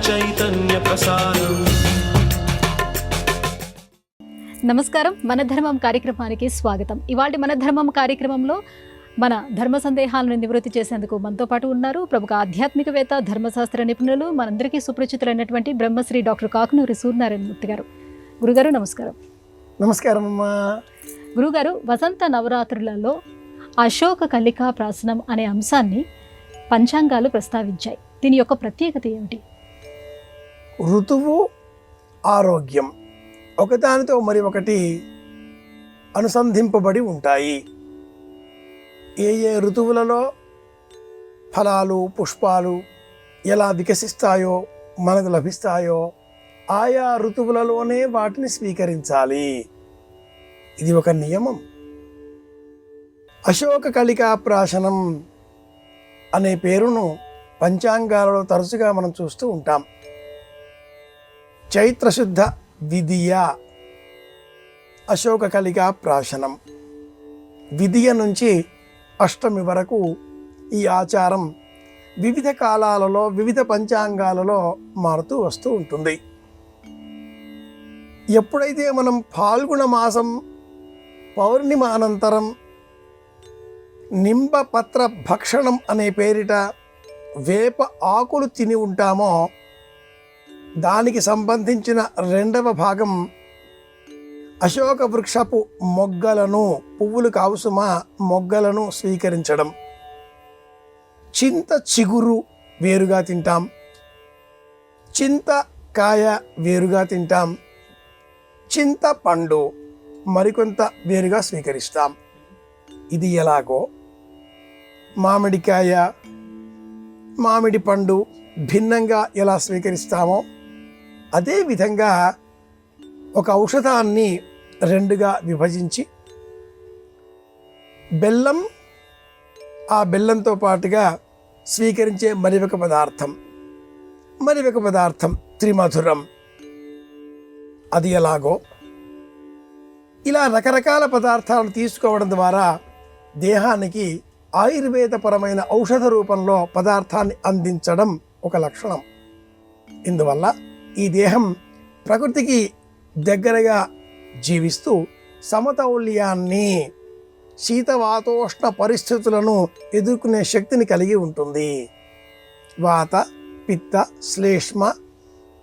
చైతన్య ప్రసారం. నమస్కారం, మన ధర్మం కార్యక్రమానికి స్వాగతం. ఇవాళ మన ధర్మం కార్యక్రమంలో మన ధర్మ సందేహాలను నివృత్తి చేసేందుకు మనతో పాటు ఉన్నారు ప్రముఖ ఆధ్యాత్మికవేత్త, ధర్మశాస్త్ర నిపుణులు, మనందరికీ సుపరిచితులైనటువంటి బ్రహ్మశ్రీ డాక్టర్ కాకునూరి సూర్యనారాయణమూర్తి గారు. గురుగారు నమస్కారం. నమస్కారం అమ్మా. గురుగారు, వసంత నవరాత్రులలో అశోక కళికా ప్రాసనం అనే అంశాన్ని పంచాంగాలు ప్రస్తావించాయి. దీని యొక్క ప్రత్యేకత ఏమిటి? ఋతువు, ఆరోగ్యం ఒకదానితో మరి ఒకటి అనుసంధింపబడి ఉంటాయి. ఏ ఏ ఋతువులలో ఫలాలు, పుష్పాలు ఎలా వికసిస్తాయో, మనకు లభిస్తాయో ఆయా ఋతువులలోనే వాటిని స్వీకరించాలి. ఇది ఒక నియమం. అశోక కళికా ప్రాశనం అనే పేరును పంచాంగాలలో తరచుగా మనం చూస్తూ ఉంటాం. చైత్రశుద్ధ విదియ అశోక కళికా ప్రాశనం. విదియ నుంచి అష్టమి వరకు ఈ ఆచారం వివిధ కాలాలలో వివిధ పంచాంగాలలో మారుతూ వస్తూ ఉంటుంది. ఎప్పుడైతే మనం ఫాల్గుణ మాసం పౌర్ణిమ అనంతరం నింబపత్ర భక్షణం అనే పేరిట వేప ఆకులు తిని ఉంటామో దానికి సంబంధించిన రెండవ భాగం అశోక వృక్షపు మొగ్గలను, పువ్వులు కావుసుమా మొగ్గలను స్వీకరించడం. చింత చిగురు వేరుగా తింటాం, చింతకాయ వేరుగా తింటాం, చింతపండు మరికొంత వేరుగా స్వీకరిస్తాం. ఇది ఎలాగో మామిడికాయ, మామిడి పండు భిన్నంగా ఎలా స్వీకరిస్తామో అదేవిధంగా ఒక ఔషధాన్ని రెండుగా విభజించి బెల్లం, ఆ బెల్లంతో పాటుగా స్వీకరించే మరి ఒక పదార్థం త్రిమధురం. అది ఎలాగో ఇలా రకరకాల పదార్థాలను తీసుకోవడం ద్వారా దేహానికి ఆయుర్వేదపరమైన ఔషధ రూపంలో పదార్థాన్ని అందించడం ఒక లక్షణం. ఇందువల్ల ఈ దేహం ప్రకృతికి దగ్గరగా జీవిస్తూ సమతౌల్యాన్ని, శీతవాతోష్ణ పరిస్థితులను ఎదుర్కొనే శక్తిని కలిగి ఉంటుంది. వాత, పిత్త, శ్లేష్మ,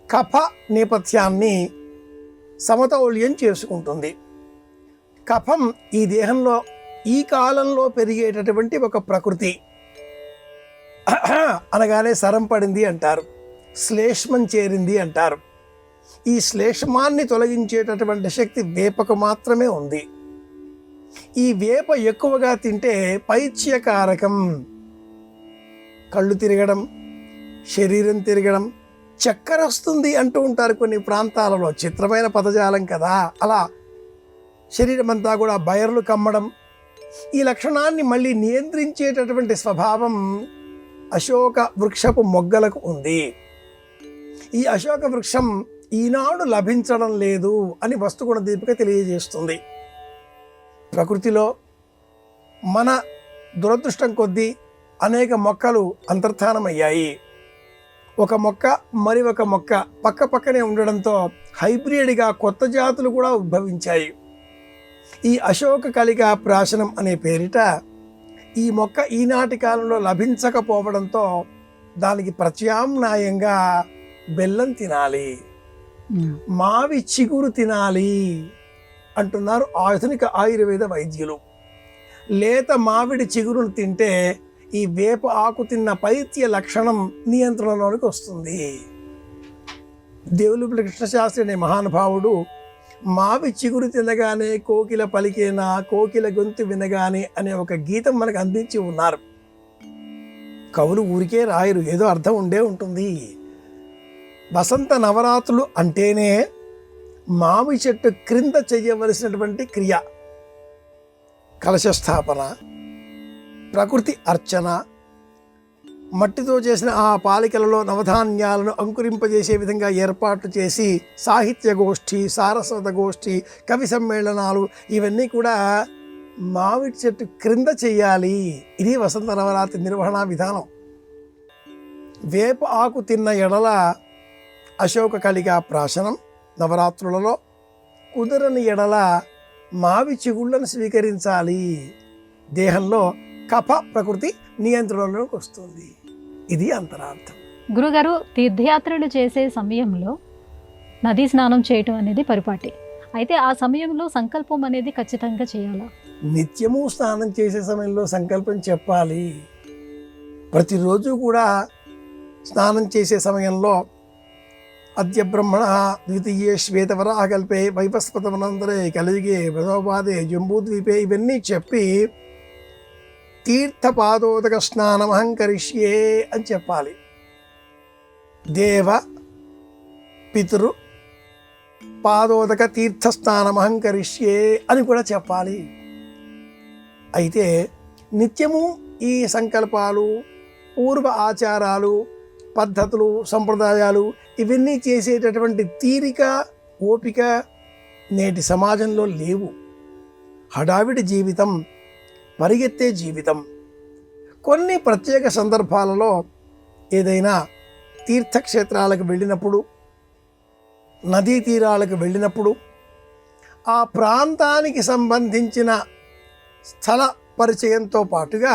కఫ నేపథ్యాన్ని సమతౌల్యం చేసుకుంటుంది. కఫం ఈ దేహంలో ఈ కాలంలో పెరిగేటటువంటి ఒక ప్రకృతి. అనగానే సరం పడింది అంటారు, శ్లేష్మం చేరింది అంటారు. ఈ శ్లేష్మాన్ని తొలగించేటటువంటి శక్తి వేపకు మాత్రమే ఉంది. ఈ వేప ఎక్కువగా తింటే పైత్యకారకం, కళ్ళు తిరగడం, శరీరం తిరగడం, చక్కెర వస్తుంది అంటూ ఉంటారు కొన్ని ప్రాంతాలలో. చిత్రమైన పదజాలం కదా. అలా శరీరం అంతా కూడా బయర్లు కమ్మడం, ఈ లక్షణాన్ని మళ్ళీ నియంత్రించేటటువంటి స్వభావం అశోక వృక్షపు మొగ్గలకు ఉంది. ఈ అశోక వృక్షం ఈనాడు లభించడం లేదు అని వస్తుగుణ దీపిక తెలియజేస్తుంది. ప్రకృతిలో మన దురదృష్టం కొద్దీ అనేక మొక్కలు అంతర్ధానమయ్యాయి. ఒక మొక్క మరి ఒక మొక్క పక్క పక్కనే ఉండడంతో హైబ్రిడ్గా కొత్త జాతులు కూడా ఉద్భవించాయి. ఈ అశోక కళికా ప్రాశనం అనే పేరిట ఈ మొక్క ఈనాటి కాలంలో లభించకపోవడంతో దానికి ప్రత్యామ్నాయంగా బెల్లం తినాలి, మావి చిగురు తినాలి అంటున్నారు ఆధునిక ఆయుర్వేద వైద్యులు. లేత మామిడి చిగురును తింటే ఈ వేప ఆకు తిన్న పైత్య లక్షణం నియంత్రణలోనికి వస్తుంది. దేవులపల్లి కృష్ణశాస్త్రి అనే మహానుభావుడు మావి చిగురు తినగానే కోకిల పలికేనా, కోకిల గొంతు వినగానే అనే ఒక గీతం మనకు అందించి ఉన్నారు. కవులు ఊరికే రాయరు, ఏదో అర్థం ఉండే ఉంటుంది. వసంత నవరాత్రులు అంటేనే మావి చెట్టు క్రింద చేయవలసినటువంటి క్రియ కలశస్థాపన, ప్రకృతి అర్చన, మట్టితో చేసిన ఆ పాలికలలో నవధాన్యాలను అంకురింపజేసే విధంగా ఏర్పాట్లు చేసి సాహిత్య గోష్ఠి, సారస్వత గోష్ఠి, కవి సమ్మేళనాలు ఇవన్నీ కూడా మామిడి చెట్టు క్రింద చెయ్యాలి. ఇది వసంత నవరాత్రి నిర్వహణ విధానం. వేప ఆకు తిన్న ఎడల అశోక కలిగా ప్రాశనం నవరాత్రులలో కుదరని ఎడల మావి చిగుళ్ళను స్వీకరించాలి. దేహంలో కఫ ప్రకృతి నియంత్రణలోకి వస్తుంది. ఇది అంతరార్థం. గురుగారు, తీర్థయాత్రలు చేసే సమయంలో నదీ స్నానం చేయటం అనేది పరిపాటి. అయితే ఆ సమయంలో సంకల్పం అనేది ఖచ్చితంగా చేయాలా? నిత్యము స్నానం చేసే సమయంలో సంకల్పం చెప్పాలి. ప్రతిరోజు కూడా స్నానం చేసే సమయంలో అద్య బ్రహ్మణ ద్వితీయే శ్వేతవరాహకల్పే వైపస్పతమనంతరే కలిగే భగవపాదే జంబూద్వీపే ఇవన్నీ చెప్పి తీర్థపాదోదక స్నానమహం కరిష్యే అని చెప్పాలి. దేవ పితృ పాదోదక తీర్థస్నానమహం కరిష్యే అని కూడా చెప్పాలి. అయితే నిత్యము ఈ సంకల్పాలు, పూర్వ ఆచారాలు, పద్ధతులు, సంప్రదాయాలు ఇవన్నీ చేసేటటువంటి తీరిక, ఓపిక నేటి సమాజంలో లేవు. హడావిడి జీవితం, పరిగెత్తే జీవితం. కొన్ని ప్రత్యేక సందర్భాలలో ఏదైనా తీర్థక్షేత్రాలకు వెళ్ళినప్పుడు, నదీ తీరాలకు వెళ్ళినప్పుడు ఆ ప్రాంతానికి సంబంధించిన స్థల పరిచయంతో పాటుగా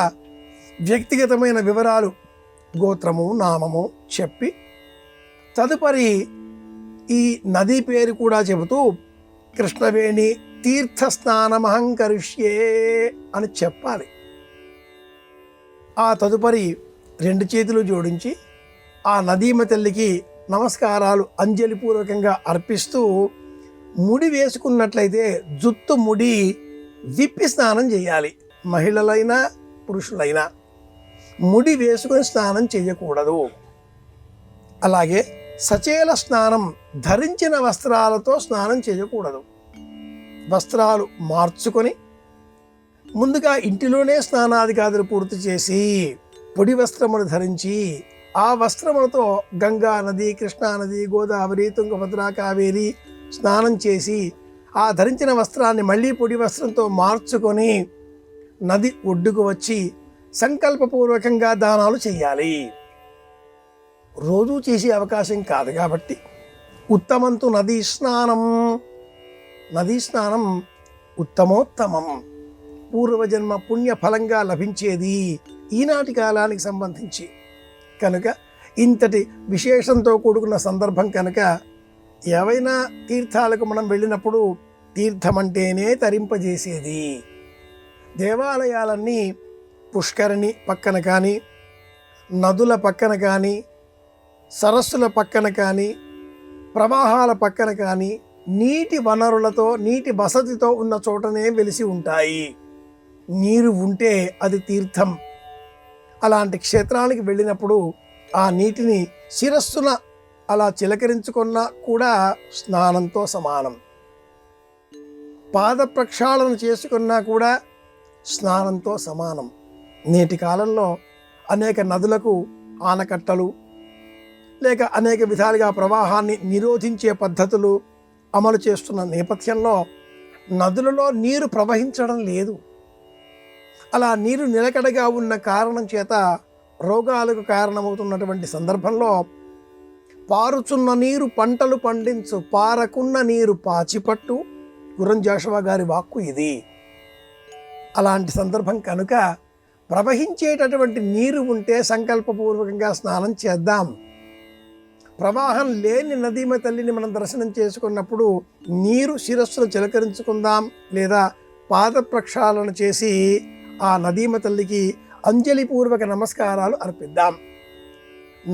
వ్యక్తిగతమైన వివరాలు, గోత్రము, నామము చెప్పి తదుపరి ఈ నదీ పేరు కూడా చెబుతూ కృష్ణవేణి తీర్థస్నానమహం కరిష్యే అని చెప్పాలి. ఆ తదుపరి 2 చేతులు జోడించి ఆ నదీమ తల్లికి నమస్కారాలు అంజలిపూర్వకంగా అర్పిస్తూ ముడి వేసుకున్నట్లయితే జుత్తు ముడి విప్పి స్నానం చేయాలి. మహిళలైనా పురుషులైనా ముడి వేసుకొని స్నానం చేయకూడదు. అలాగే సచేల స్నానం, ధరించిన వస్త్రాలతో స్నానం చేయకూడదు. వస్త్రాలు మార్చుకొని ముందుగా ఇంటిలోనే స్నానాధికారులు పూర్తి చేసి పొడి వస్త్రములు ధరించి ఆ వస్త్రములతో గంగా నది, కృష్ణా నది, గోదావరి, తుంగభద్ర, కావేరి స్నానం చేసి ఆ ధరించిన వస్త్రాన్ని మళ్ళీ పొడి వస్త్రంతో మార్చుకొని నది ఒడ్డుకు వచ్చి సంకల్పపూర్వకంగా దానాలు చేయాలి. రోజూ చేసే అవకాశం కాదు కాబట్టి ఉత్తమంతు నదీ స్నానం. నదీ స్నానం ఉత్తమోత్తమం, పూర్వజన్మ పుణ్య ఫలంగా లభించేది ఈనాటి కాలానికి సంబంధించి కనుక ఇంతటి విశేషంతో కూడుకున్న సందర్భం కనుక ఏవైనా తీర్థాలకు మనం వెళ్ళినప్పుడు తీర్థం అంటేనే తరింపజేసేది. దేవాలయాలన్నీ పుష్కరిణి పక్కన కానీ, నదుల పక్కన కానీ, సరస్సుల పక్కన కానీ, ప్రవాహాల పక్కన కానీ నీటి వనరులతో, నీటి వసతితో ఉన్న చోటనే వెలిసి ఉంటాయి. నీరు ఉంటే అది తీర్థం. అలాంటి క్షేత్రానికి వెళ్ళినప్పుడు ఆ నీటిని శిరస్సున అలా చిలకరించుకున్నా కూడా స్నానంతో సమానం. పాద ప్రక్షాళన చేసుకున్నా కూడా స్నానంతో సమానం. నేటి కాలంలో అనేక నదులకు ఆనకట్టలు లేక అనేక విధాలుగా ప్రవాహాన్ని నిరోధించే పద్ధతులు అమలు చేస్తున్న నేపథ్యంలో నదులలో నీరు ప్రవహించడం లేదు. అలా నీరు నిలకడగా ఉన్న కారణం చేత రోగాలకు కారణమవుతున్నటువంటి సందర్భంలో పారుచున్న నీరు పంటలు పండించు, పారకున్న నీరు పాచిపట్టు, గుర్రం జాషువా గారి వాక్కు ఇది. అలాంటి సందర్భం కనుక ప్రవహించేటటువంటి నీరు ఉంటే సంకల్పపూర్వకంగా స్నానం చేద్దాం. ప్రవాహం లేని నదీమ తల్లిని మనం దర్శనం చేసుకున్నప్పుడు నీరు శిరస్సును చిలకరించుకుందాం, లేదా పాద ప్రక్షాళన చేసి ఆ నదీమ తల్లికి అంజలిపూర్వక నమస్కారాలు అర్పిద్దాం.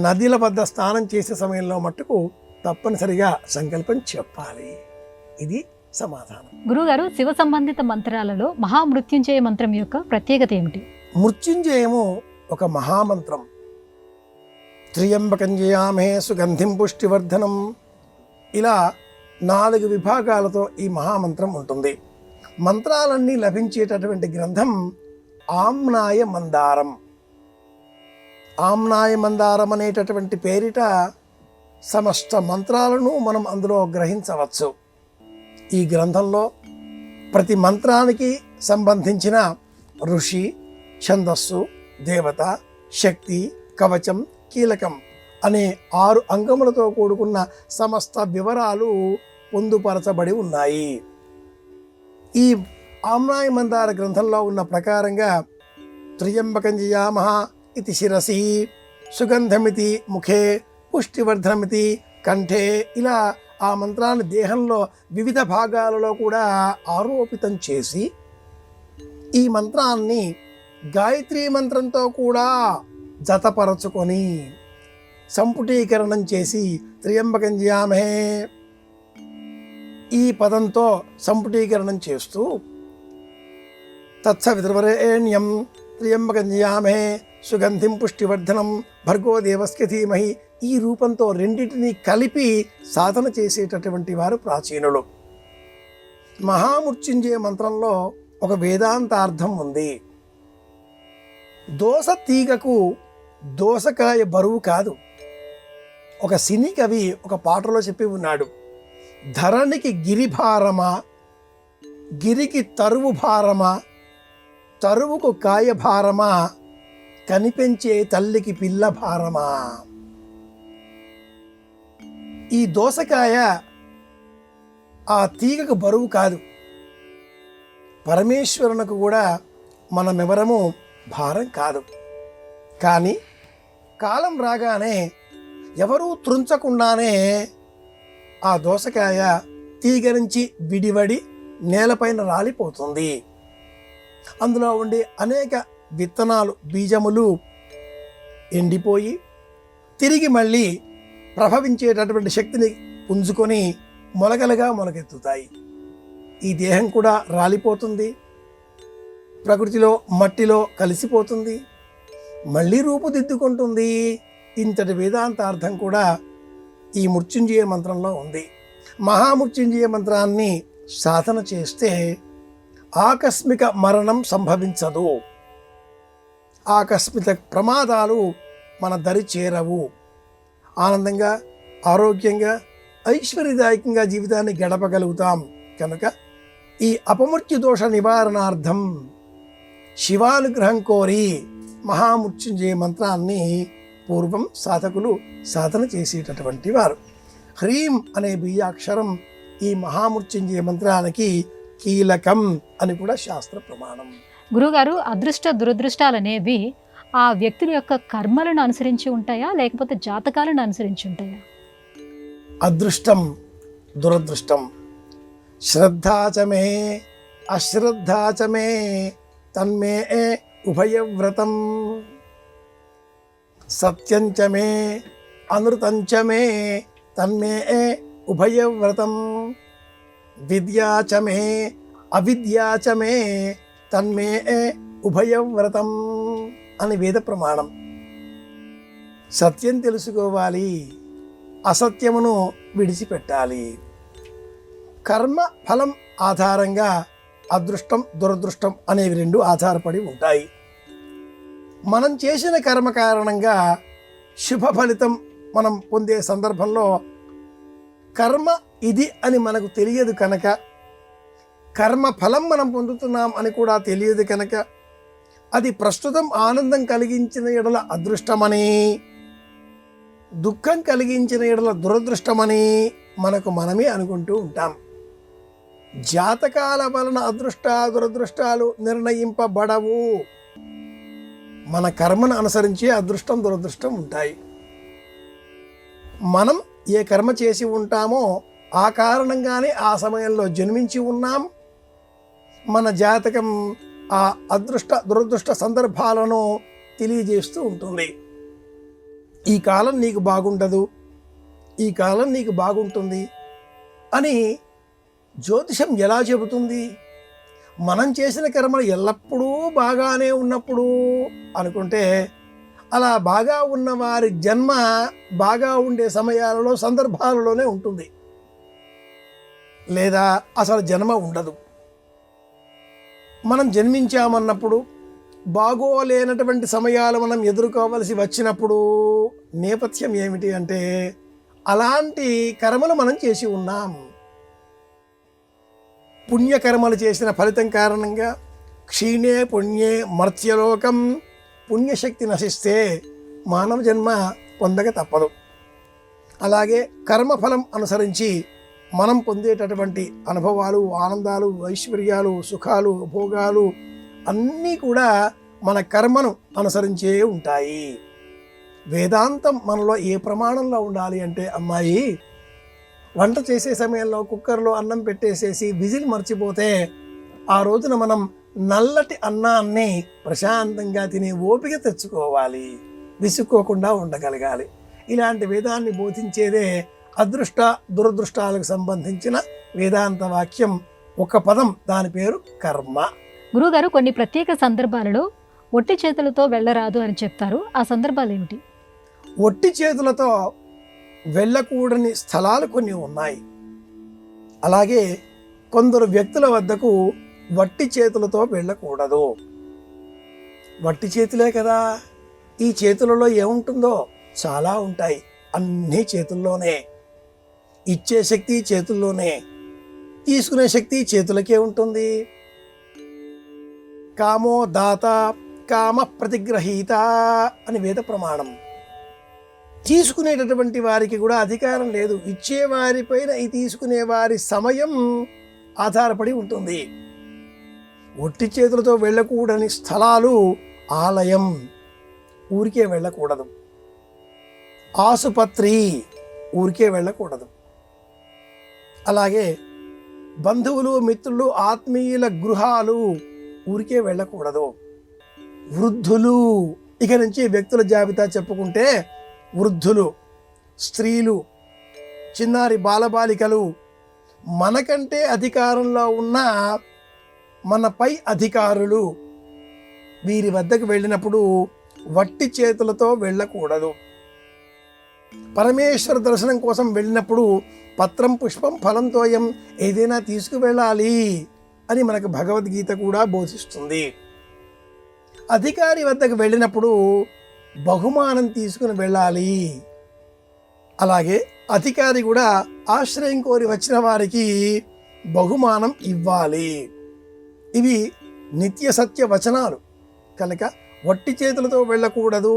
నదిల వద్ద స్నానం చేసే సమయంలో మట్టుకు తప్పనిసరిగా సంకల్పం చెప్పాలి. ఇది సమాధానం. గురుగారు, శివ సంబంధిత మంత్రాలలో మహామృత్యుంజయ మంత్రం యొక్క ప్రత్యేకత ఏమిటి? మృత్యుంజయము ఒక మహామంత్రం. త్ర్యంబకం జయామహే సుగంధిం పుష్టివర్ధనం, ఇలా 4 విభాగాలతో ఈ మహామంత్రం ఉంటుంది. మంత్రాలన్నీ లభించేటటువంటి గ్రంథం ఆమ్నాయ మందారం. ఆమ్నాయ మందారం అనేటటువంటి పేరిట సమస్త మంత్రాలను మనం అందులో గ్రహించవచ్చు. ఈ గ్రంథంలో ప్రతి మంత్రానికి సంబంధించిన ఋషి, ఛందస్సు, దేవత, శక్తి, కవచం, కీలకం అనే 6 అంగములతో కూడుకున్న సమస్త వివరాలు పొందుపరచబడి ఉన్నాయి. ఈ ఆమ్నాయ మందార గ్రంథంలో ఉన్న ప్రకారంగా త్ర్యంబకం జయామః ఇది శిరసి, సుగంధమితి ముఖే, పుష్టివర్ధనమితి కంఠే, ఇలా ఆ మంత్రాన్ని దేహంలో వివిధ భాగాలలో కూడా ఆరోపితం చేసి ఈ మంత్రాన్ని గాయత్రీ మంత్రంతో కూడా జతపరచుకొని సంపుటీకరణం చేసి త్ర్యంబకం జయామహే ఈ పదంతో సంపుటీకరణం చేస్తూ తత్సవితుర్వరేణ్యం త్ర్యంబకం జయామహే సుగంధిం పుష్టివర్ధనం భర్గో దేవస్య ధీమహి ఈ రూపంతో రెండింటినీ కలిపి సాధన చేసేటటువంటి వారు ప్రాచీనులు. మహామృత్యుంజయ మంత్రంలో ఒక వేదాంతార్థం ఉంది. దోస తీగకు దోసకాయ బరువు కాదు. ఒక సినీ కవి ఒక పాటలో చెప్పి ఉన్నాడు, ధరణికి గిరి భారమా, గిరికి తరువు భారమా, తరువుకు కాయ భారమా, కనిపెంచే తల్లికి పిల్ల భారమా. ఈ దోసకాయ ఆ తీగకు బరువు కాదు. పరమేశ్వరునకు కూడా మనమెవరము భారం కాదు. కానీ కాలం రాగానే ఎవరూ త్రుంచకుండానే ఆ దోసకాయ తీగ నుంచి విడివడి నేలపైన రాలిపోతుంది. అందులో ఉండే అనేక విత్తనాలు, బీజములు ఎండిపోయి తిరిగి మళ్ళీ ప్రభవించేటటువంటి శక్తిని పుంజుకొని మొలకలుగా మొలకెత్తుతాయి. ఈ దేహం కూడా రాలిపోతుంది, ప్రకృతిలో మట్టిలో కలిసిపోతుంది, మళ్ళీ రూపుదిద్దుకుంటుంది. ఇంతటి వేదాంతార్థం కూడా ఈ మృత్యుంజయ మంత్రంలో ఉంది. మహామృత్యుంజయ మంత్రాన్ని సాధన చేస్తే ఆకస్మిక మరణం సంభవించదు, ఆకస్మిక ప్రమాదాలు మన దరి చేరవు. ఆనందంగా, ఆరోగ్యంగా, ఐశ్వర్యదాయకంగా జీవితాన్ని గడపగలుగుతాం. కనుక ఈ అపమృత్యు దోష నివారణార్థం శివానుగ్రహం కోరి మహామృత్యుంజయ మంత్రాన్ని పూర్వం సాధకులు సాధన చేసేటటువంటి వారు. హ్రీం అనే బీజాక్షరం ఈ మహామృత్యుంజయ మంత్రానికి కీలకం అని కూడా శాస్త్ర ప్రమాణం. గురుగారు, అదృష్ట దురదృష్టాలు అనేవి ఆ వ్యక్తుల యొక్క కర్మలను అనుసరించి ఉంటాయా, లేకపోతే జాతకాలను అనుసరించి ఉంటాయా? అదృష్టం దురదృష్టం శ్రద్ధాచమే అశ్రద్ధాచమే తన్మే ఉభయవ్రతం సత్యంచమే అనృతంచమే తన్మే ఉభయవ్రతం విద్యాచమే అవిద్యాచమే తన్మే ఉభయవ్రతం అని వేద ప్రమాణం. సత్యం తెలుసుకోవాలి, అసత్యమును విడిచిపెట్టాలి. కర్మ ఫలం ఆధారంగా అదృష్టం దురదృష్టం అనేవి రెండు ఆధారపడి ఉంటాయి. మనం చేసిన కర్మ కారణంగా శుభ ఫలితం మనం పొందే సందర్భంలో కర్మ ఇది అని మనకు తెలియదు కనుక, కర్మ ఫలం మనం పొందుతున్నాం అని కూడా తెలియదు కనుక, అది ప్రస్తుతం ఆనందం కలిగించిన ఎడల అదృష్టమని, దుఃఖం కలిగించిన ఎడల దురదృష్టమని మనకు మనమే అనుకుంటూ ఉంటాం. జాతకాల వలన అదృష్ట దురదృష్టాలు నిర్ణయింపబడవు. మన కర్మను అనుసరించి అదృష్టం దురదృష్టం ఉంటాయి. మనం ఏ కర్మ చేసి ఉంటామో ఆ కారణంగానే ఆ సమయంలో జన్మించి ఉన్నాం. మన జాతకం ఆ అదృష్ట దురదృష్ట సందర్భాలను తెలియజేస్తూ ఉంటుంది. ఈ కాలం నీకు బాగుండదు, ఈ కాలం నీకు బాగుంటుంది అని జ్యోతిషం ఎలా చెబుతుంది? మనం చేసిన కర్మలు ఎల్లప్పుడూ బాగానే ఉన్నప్పుడు అనుకుంటే, అలా బాగా ఉన్న వారి జన్మ బాగా ఉండే సమయాలలో సందర్భాలలోనే ఉంటుంది, లేదా అసలు జన్మ ఉండదు. మనం జన్మించామన్నప్పుడు బాగోలేనటువంటి సమయాలు మనం ఎదుర్కోవలసి వచ్చినప్పుడు నేపథ్యం ఏమిటి అంటే, అలాంటి కర్మలు మనం చేసి ఉన్నాం. పుణ్యకర్మలు చేసిన ఫలితం కారణంగా క్షీణే పుణ్యే మర్త్యలోకం, పుణ్యశక్తి నశిస్తే మానవ జన్మ పొందక తప్పదు. అలాగే కర్మఫలం అనుసరించి మనం పొందేటటువంటి అనుభవాలు, ఆనందాలు, ఐశ్వర్యాలు, సుఖాలు, భోగాలు అన్నీ కూడా మన కర్మను అనుసరించే ఉంటాయి. వేదాంతం మనలో ఏ ప్రమాణంలో ఉండాలి అంటే, అమ్మాయి వంట చేసే సమయంలో కుక్కర్లో అన్నం పెట్టేసేసి విజిల్ మర్చిపోతే ఆ రోజున మనం నల్లటి అన్నాన్ని ప్రశాంతంగా తినే ఓపిక తెచ్చుకోవాలి, విసుక్కోకుండా ఉండగలగాలి. ఇలాంటి వేదాన్ని బోధించేదే అదృష్ట దురదృష్టాలకు సంబంధించిన వేదాంత వాక్యం. ఒక పదం, దాని పేరు కర్మ. గురుగారు, కొన్ని ప్రత్యేక సందర్భాలలో ఒట్టి చేతులతో వెళ్ళరాదు అని చెప్తారు. ఆ సందర్భాలు ఏమిటి? ఒట్టి చేతులతో వెళ్ళకూడని స్థలాలు కొన్ని ఉన్నాయి. అలాగే కొందరు వ్యక్తుల వద్దకు వట్టి చేతులతో వెళ్ళకూడదు. వట్టి చేతులే కదా, ఈ చేతులలో ఏముంటుందో చాలా ఉంటాయి. అన్నీ చేతుల్లోనే. ఇచ్చే శక్తి చేతుల్లోనే, తీసుకునే శక్తి చేతులకే ఉంటుంది. కామో దాత కామ ప్రతిగ్రహీత అని వేద ప్రమాణం. తీసుకునేటటువంటి వారికి కూడా అధికారం లేదు. ఇచ్చేవారిపైన ఈ తీసుకునే వారి సమయం ఆధారపడి ఉంటుంది. ఒట్టి చేతులతో వెళ్ళకూడని స్థలాలు ఆలయం, ఊరికే వెళ్ళకూడదు. ఆసుపత్రి, ఊరికే వెళ్ళకూడదు. అలాగే బంధువులు, మిత్రులు, ఆత్మీయుల గృహాలు, ఊరికే వెళ్ళకూడదు. వృద్ధులు, ఇక నుంచి వ్యక్తుల జాబితా చెప్పుకుంటే వృద్ధులు, స్త్రీలు, చిన్నారి బాలబాలికలు, మనకంటే అధికారంలో ఉన్న మన పై అధికారులు, వీరి వద్దకు వెళ్ళినప్పుడు వట్టి చేతులతో వెళ్ళకూడదు. పరమేశ్వర దర్శనం కోసం వెళ్ళినప్పుడు పత్రం పుష్పం ఫలంతోయం, ఏదైనా తీసుకువెళ్ళాలి అని మనకు భగవద్గీత కూడా బోధిస్తుంది. అధికారి వద్దకు వెళ్ళినప్పుడు బహుమానం తీసుకుని వెళ్ళాలి. అలాగే అధికారి కూడా ఆశ్రయం కోరి వచ్చిన వారికి బహుమానం ఇవ్వాలి. ఇవి నిత్య సత్య వచనాలు కనుక వట్టి చేతులతో వెళ్ళకూడదు.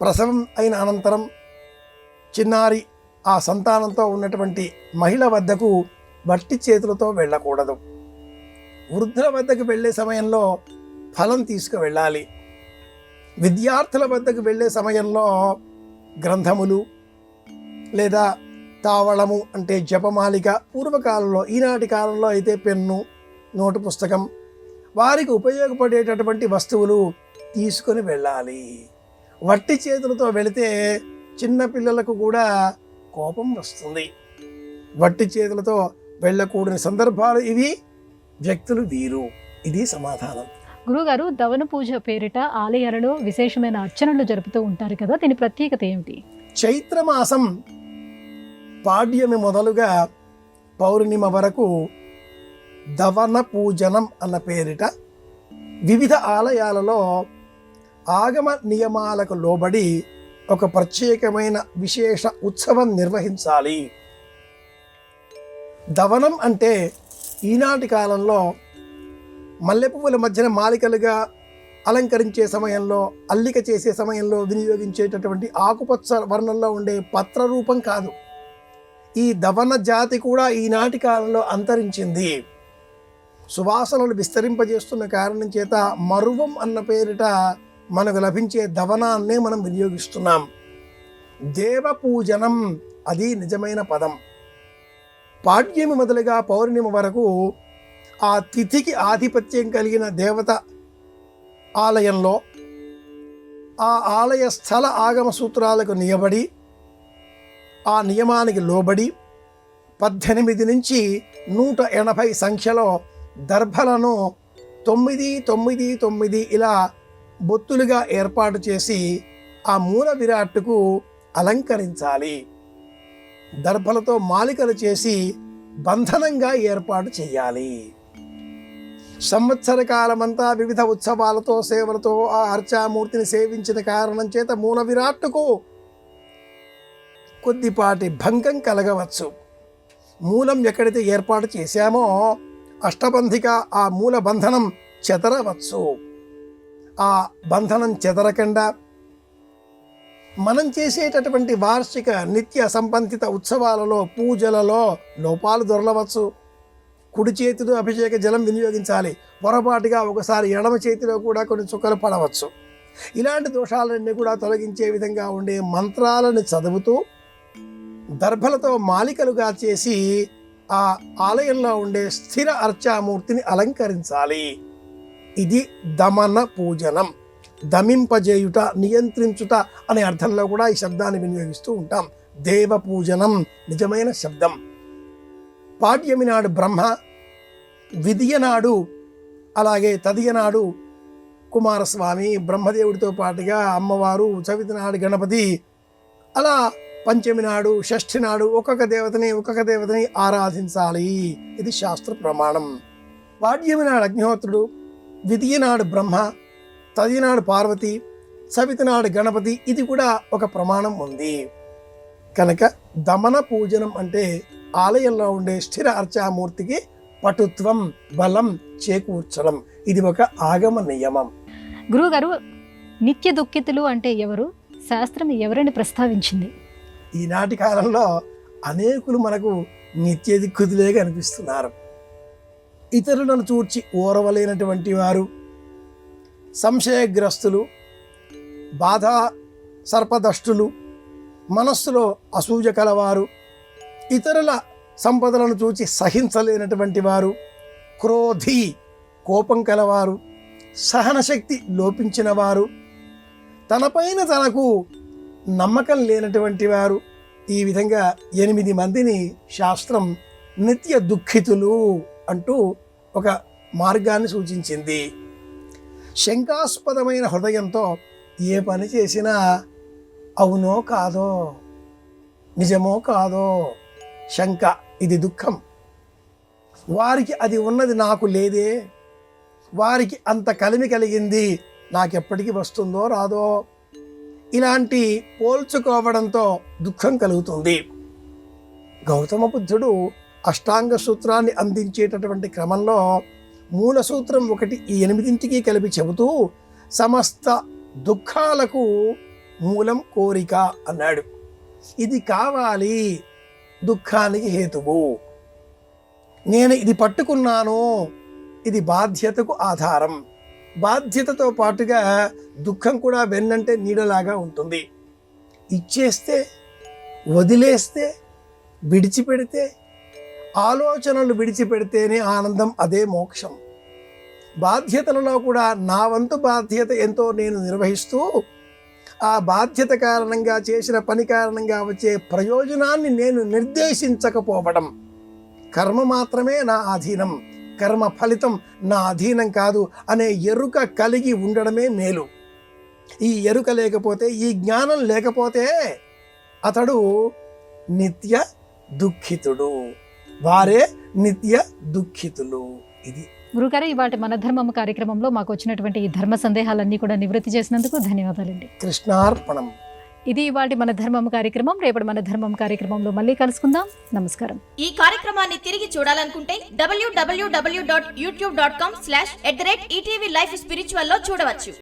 ప్రసవం అయిన అనంతరం చిన్నారి ఆ సంతానంతో ఉన్నటువంటి మహిళ వద్దకు వట్టి చేతులతో వెళ్ళకూడదు. వృద్ధుల వద్దకు వెళ్ళే సమయంలో ఫలం తీసుకు వెళ్ళాలి. విద్యార్థుల వద్దకు వెళ్ళే సమయంలో గ్రంథములు లేదా తావళము అంటే జపమాలిక, పూర్వకాలంలో, ఈనాటి కాలంలో అయితే పెన్ను, నోటు పుస్తకం, వారికి ఉపయోగపడేటటువంటి వస్తువులు తీసుకొని వెళ్ళాలి. వట్టి చేతులతో వెళితే చిన్నపిల్లలకు కూడా కోపం వస్తుంది. వట్టి చేతులతో వెళ్ళకూడని సందర్భాలు ఇవి, వ్యక్తులు వీరు. ఇది సమాధానం. గురుగారు, దవన పూజ పేరిట ఆలయాలలో విశేషమైన అర్చనలు జరుపుతూ ఉంటారు కదా, దీని ప్రత్యేకత ఏమిటి? చైత్రమాసం పాడ్యమి మొదలుగా పౌర్ణిమ వరకు దవన పూజనం అన్న పేరిట వివిధ ఆలయాలలో ఆగమ నియమాలకు లోబడి ఒక ప్రత్యేకమైన విశేష ఉత్సవం నిర్వహించాలి. దవనం అంటే ఈనాటి కాలంలో మల్లెపువ్వుల మధ్యన మాలికలుగా అలంకరించే సమయంలో, అల్లిక చేసే సమయంలో వినియోగించేటటువంటి ఆకుపచ్చ వర్ణంలో ఉండే పత్ర రూపం కాదు. ఈ దవన జాతి కూడా ఈనాటి కాలంలో అంతరించింది. సువాసనలు విస్తరింపజేస్తున్న కారణం చేత మరువం అన్న పేరిట మనకు లభించే దవనాన్నే మనం వినియోగిస్తున్నాం. దేవ పూజనం, అది నిజమైన పదం. పాడ్యమి మొదలుగా పౌర్ణిమ వరకు ఆ తిథికి ఆధిపత్యం కలిగిన దేవత ఆలయంలో ఆ ఆలయ స్థల ఆగమ సూత్రాలకు నియబడి, ఆ నియమానికి లోబడి 18 నుంచి 180 సంఖ్యలో దర్భలను 9, 9, 9 ఇలా బొత్తులుగా ఏర్పాటు చేసి ఆ మూల విరాట్టుకు అలంకరించాలి. దర్భలతో మాలికలు చేసి బంధనంగా ఏర్పాటు చేయాలి. సంవత్సర కాలమంతా వివిధ ఉత్సవాలతో, సేవలతో ఆ అర్చామూర్తిని సేవించిన కారణం చేత మూల విరాట్టుకు కొద్దిపాటి భంగం కలగవచ్చు. మూలం ఎక్కడైతే ఏర్పాటు చేశామో అష్టబంధిక ఆ మూల బంధనం చెదరవచ్చు. ఆ బంధనం చెదరకుండా మనం చేసేటటువంటి వార్షిక నిత్య సంబంధిత ఉత్సవాలలో పూజలలో లోపాలు దొరలవచ్చు. కుడి చేతిలో అభిషేక జలం వినియోగించాలి, పొరపాటుగా ఒకసారి ఎడమ చేతిలో కూడా కొన్ని చుక్కలు పడవచ్చు. ఇలాంటి దోషాలన్నీ కూడా తొలగించే విధంగా ఉండే మంత్రాలను చదువుతూ దర్భలతో మాలికలుగా చేసి ఆ ఆలయంలో ఉండే స్థిర అర్చామూర్తిని అలంకరించాలి. ఇది దమన పూజనం. దమింపజేయుట, నియంత్రించుట అనే అర్థంలో కూడా ఈ శబ్దాన్ని వినియోగిస్తూ ఉంటాం. దేవ పూజనం నిజమైన శబ్దం. పాడ్యమి నాడు బ్రహ్మ, విధియ నాడు అలాగే తదియ నాడు కుమారస్వామి, బ్రహ్మదేవుడితో పాటుగా అమ్మవారు, చవితి నాడు గణపతి, అలా పంచమి నాడు, షష్ఠి నాడు ఒక్కొక్క దేవతని ఆరాధించాలి. ఇది శాస్త్ర ప్రమాణం. పాడ్యమి నాడు అగ్నిహోత్రుడు, విధియ నాడు బ్రహ్మ, తది నాడు పార్వతి, చవితి నాడు గణపతి, ఇది కూడా ఒక ప్రమాణం ఉంది. కనుక దమన పూజనం అంటే ఆలయంలో ఉండే స్థిర అర్చామూర్తికి పటుత్వం, బలం చేకూర్చడం. ఇది ఒక ఆగమ నియమం. గురువుగారు, నిత్య దుఃఖితులు అంటే ఎవరు? శాస్త్రం ఎవరిని ప్రస్తావించింది? ఈనాటి కాలంలో అనేకులు మనకు నిత్య దుఃఖితులే కనిపిస్తున్నారు. ఇతరులను చూర్చి ఓరవలేనటువంటి వారు, సంశయగ్రస్తులు, బాధ సర్పదష్టులు, మనస్సులో అసూయ కలవారు, ఇతరుల సంపదలను చూచి సహించలేనటువంటి వారు, క్రోధి కోపం కలవారు, సహనశక్తి లోపించిన వారు, తనపైన తనకు నమ్మకం లేనటువంటి వారు, ఈ విధంగా 8 మందిని శాస్త్రం నిత్య దుఃఖితులు అంటూ ఒక మార్గాన్ని సూచించింది. శంకాస్పదమైన హృదయంతో ఏ పని చేసినా అవునో కాదో, నిజమో కాదో శంక, ఇది దుఃఖం. వారికి అది ఉన్నది, నాకు లేదే, వారికి అంత కలిమి కలిగింది, నాకెప్పటికీ వస్తుందో రాదో, ఇలాంటి పోల్చుకోవడంతో దుఃఖం కలుగుతుంది. గౌతమ బుద్ధుడు అష్టాంగ సూత్రాన్ని అందించేటటువంటి క్రమంలో మూల సూత్రం ఒకటి ఈ 8 కలిపి చెబుతూ సమస్త దుఃఖాలకు మూలం కోరిక అన్నాడు. ఇది కావాలి దుఃఖానికి హేతువు. నేను ఇది పట్టుకున్నాను, ఇది బాధ్యతకు ఆధారం. బాధ్యతతో పాటుగా దుఃఖం కూడా వెన్నంటే నీడలాగా ఉంటుంది. ఇచ్చేస్తే, వదిలేస్తే, విడిచిపెడితే, ఆలోచనలు విడిచిపెడితేనే ఆనందం, అదే మోక్షం. బాధ్యతలలో కూడా నా వంతు బాధ్యత ఎంతో నేను నిర్వహిస్తూ ఆ బాధ్యత కారణంగా చేసిన పని కారణంగా వచ్చే ప్రయోజనాన్ని నేను నిర్దేశించకపోవడం, కర్మ మాత్రమే నా అధీనం, కర్మ ఫలితం నా అధీనం కాదు అనే ఎరుక కలిగి ఉండడమే మేలు. ఈ ఎరుక లేకపోతే, ఈ జ్ఞానం లేకపోతే అతడు నిత్య దుఃఖితుడు. వారే నిత్య దుఃఖితులు. ఇది గురుగారు, ఇవాటి మన ధర్మం కార్యక్రమంలో మాకు వచ్చినటువంటి ఈ ధర్మ సందేహాలన్నీ కూడా నివృత్తి చేసినందుకు ధన్యవాదాలండి. కృష్ణార్పణం. ఇది ఇవాటి మన ధర్మం కార్యక్రమం. రేపటి మన ధర్మం కార్యక్రమంలో మళ్ళీ కలుసుకుందాం. నమస్కారం. ఈ కార్యక్రమాన్ని తిరిగి చూడాలనుకుంటే www.youtube.com/@ETV Life Spiritual లో చూడవచ్చు.